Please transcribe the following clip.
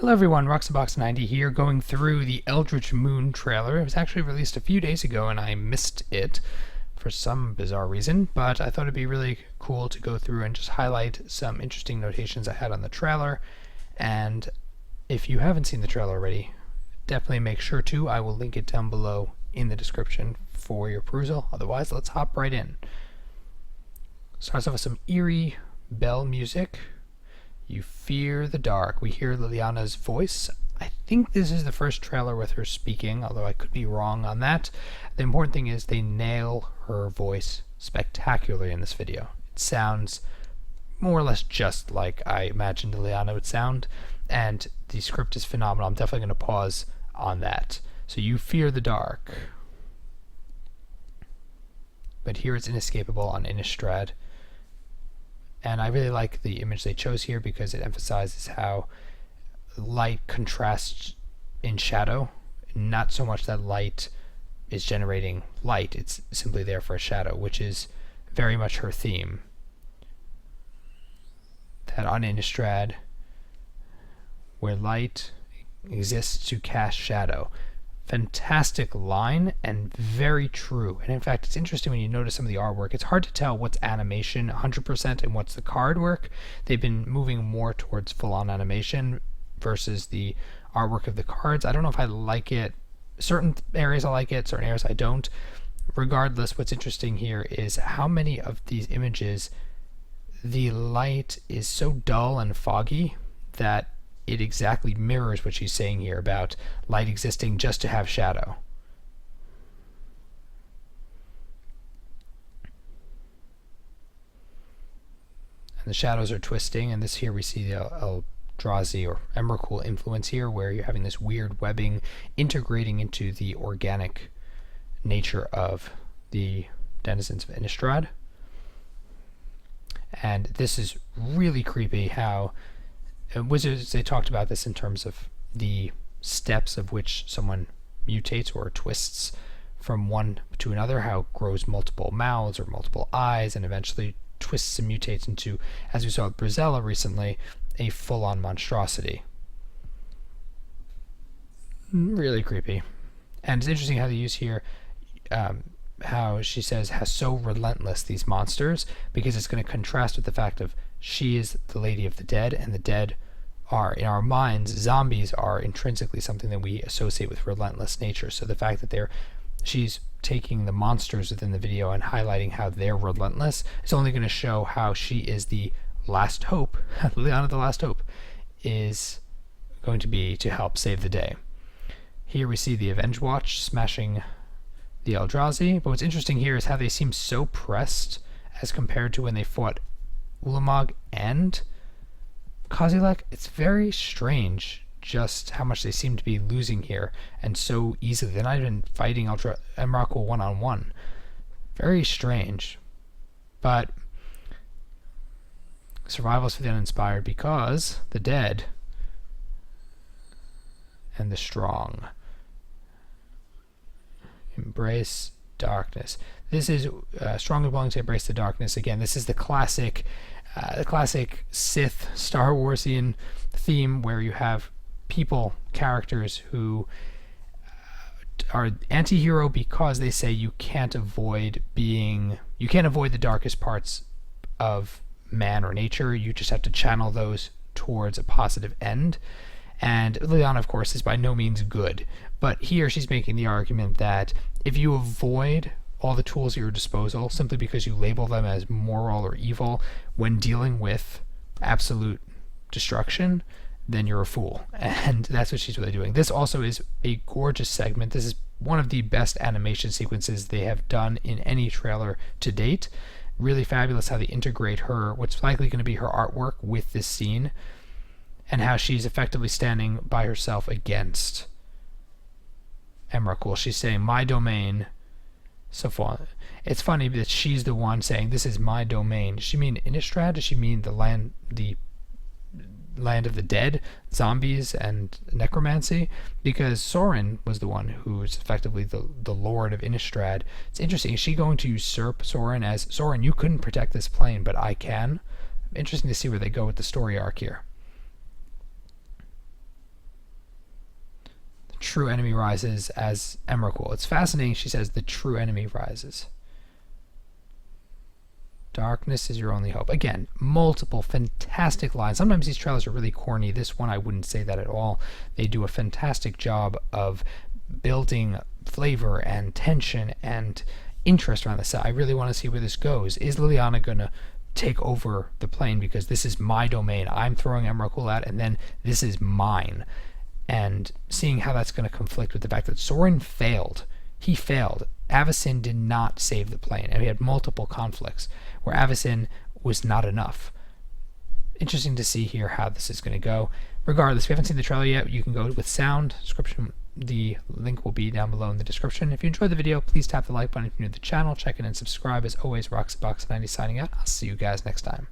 Hello everyone, Roxabox90 here, going through the Eldritch Moon trailer. It was actually released a few days ago and I missed it for some bizarre reason, but I thought it'd be really cool to go through and just highlight some interesting notations I had on the trailer. And if you haven't seen the trailer already, definitely make sure to. I will link it down below in the description for your perusal. Otherwise, let's hop right in. Starts off with some eerie bell music. You fear the dark. We hear Liliana's voice. I think this is the first trailer with her speaking, although I could be wrong on that. The important thing is they nail her voice spectacularly in this video. It sounds more or less just like I imagined Liliana would sound, and the script is phenomenal. I'm definitely going to pause on that. So you fear the dark. But here it's inescapable on Innistrad. And I really like the image they chose here because it emphasizes how light contrasts in shadow. Not so much that light is generating light, it's simply there for a shadow, which is very much her theme. That on Innistrad, where light exists to cast shadow. Fantastic line and very true. And in fact, it's interesting when you notice some of the artwork. It's hard to tell what's animation 100% and what's the card work. They've been moving more towards full-on animation versus the artwork of the cards. I don't know if I like it. Certain areas I like it, certain areas I don't. Regardless, what's interesting here is how many of these images the light is so dull and foggy that it exactly mirrors what she's saying here about light existing just to have shadow. And the shadows are twisting, and this here we see the Eldrazi or Emrakul influence here, where you're having this weird webbing integrating into the organic nature of the denizens of Innistrad. And this is really creepy how Wizards, they talked about this in terms of the steps of which someone mutates or twists from one to another, how it grows multiple mouths or multiple eyes and eventually twists and mutates into, as we saw with Brizella recently, a full-on monstrosity. Really creepy. And it's interesting how they use here how she says how so relentless these monsters, because it's going to contrast with the fact of she is the Lady of the Dead, and the dead are, in our minds, zombies are intrinsically something that we associate with relentless nature. So the fact that she's taking the monsters within the video and highlighting how they're relentless is only going to show how she is the last hope. Liliana, the last hope, is going to be to help save the day. Here we see the Avenge Watch smashing the Eldrazi, but what's interesting here is how they seem so pressed as compared to when they fought Ulamog and Kozilek. It's very strange just how much they seem to be losing here, and so easily. They're not even fighting Emrakul one-on-one. Very strange. But survival is for the uninspired, because the dead and the strong embrace darkness. This is strongly willing to embrace the darkness. Again, this is the classic Sith Star Warsian theme, where you have characters who are anti-hero because they say you can't avoid the darkest parts of man or nature. You just have to channel those towards a positive end. And Liliana, of course, is by no means good. But here she's making the argument that if you avoid all the tools at your disposal simply because you label them as moral or evil when dealing with absolute destruction, then you're a fool. And that's what she's really doing. This also is a gorgeous segment. This is one of the best animation sequences they have done in any trailer to date. Really fabulous how they integrate what's likely going to be her artwork with this scene, and how she's effectively standing by herself against Emrakul. She's saying, my domain. So far, it's funny that she's the one saying, this is my domain. Does she mean Innistrad? Does she mean the land of the dead, zombies and necromancy? Because Sorin was the one who is effectively the lord of Innistrad. It's interesting. Is she going to usurp Sorin as, Sorin, you couldn't protect this plane, but I can? Interesting to see where they go with the story arc here. true enemy rises as Emrakul. It's fascinating. She says the true enemy rises. Darkness is your only hope. Again, multiple fantastic lines. Sometimes these trailers are really corny. This one, I wouldn't say that at all. They do a fantastic job of building flavor and tension and interest around the set. I really want to see where this goes. Is Liliana going to take over the plane because this is my domain? I'm throwing Emrakul out, and then this is mine. And seeing how that's going to conflict with the fact that Sorin failed. He failed. Avacyn did not save the plane, and we had multiple conflicts where Avacyn was not enough. Interesting to see here how this is going to go. Regardless, if you haven't seen the trailer yet, you can go with sound. Description. The link will be down below in the description. If you enjoyed the video, please tap the like button. If you're new to the channel, check in and subscribe. As always, Roxybox90 signing out. I'll see you guys next time.